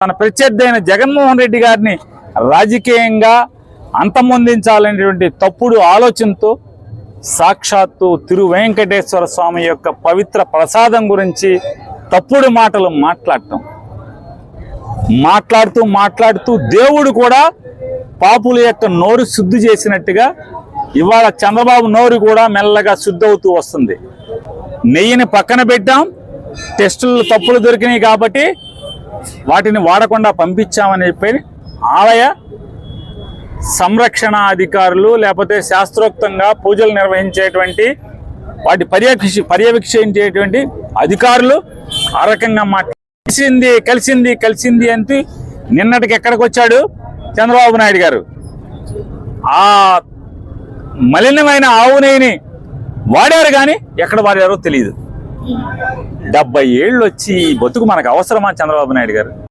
తన ప్రత్యర్థి అయిన జగన్మోహన్ రెడ్డి గారిని రాజకీయంగా అంతమొందించాలనేటువంటి తప్పుడు ఆలోచనతో సాక్షాత్తు తిరు వెంకటేశ్వర స్వామి యొక్క పవిత్ర ప్రసాదం గురించి తప్పుడు మాటలు మాట్లాడుతూ దేవుడు కూడా పాపుల యొక్క నోరు శుద్ధి చేసినట్టుగా ఇవాళ చంద్రబాబు నోరు కూడా మెల్లగా శుద్ధి అవుతూ వస్తుంది. నెయ్యిని పక్కన పెట్టాం, టెస్టులు తప్పులు దొరికినాయి కాబట్టి వాటిని వాడకుండా పంపించామని చెప్పి ఆలయ సంరక్షణ అధికారులు లేకపోతే శాస్త్రోక్తంగా పూజలు నిర్వహించేటువంటి వాటి పర్యవేక్షించేటువంటి అధికారులు ఆ రకంగా కలిసింది అంటే నిన్నటికి ఎక్కడికి వచ్చాడు చంద్రబాబు నాయుడు గారు? ఆ మలినమైన ఆవు నెయ్యిని వాడారు కానీ ఎక్కడ వాడారో తెలియదు. 70 ఏళ్ళు వచ్చి బతుకు మనకు అవసరమా చంద్రబాబు నాయుడు గారు?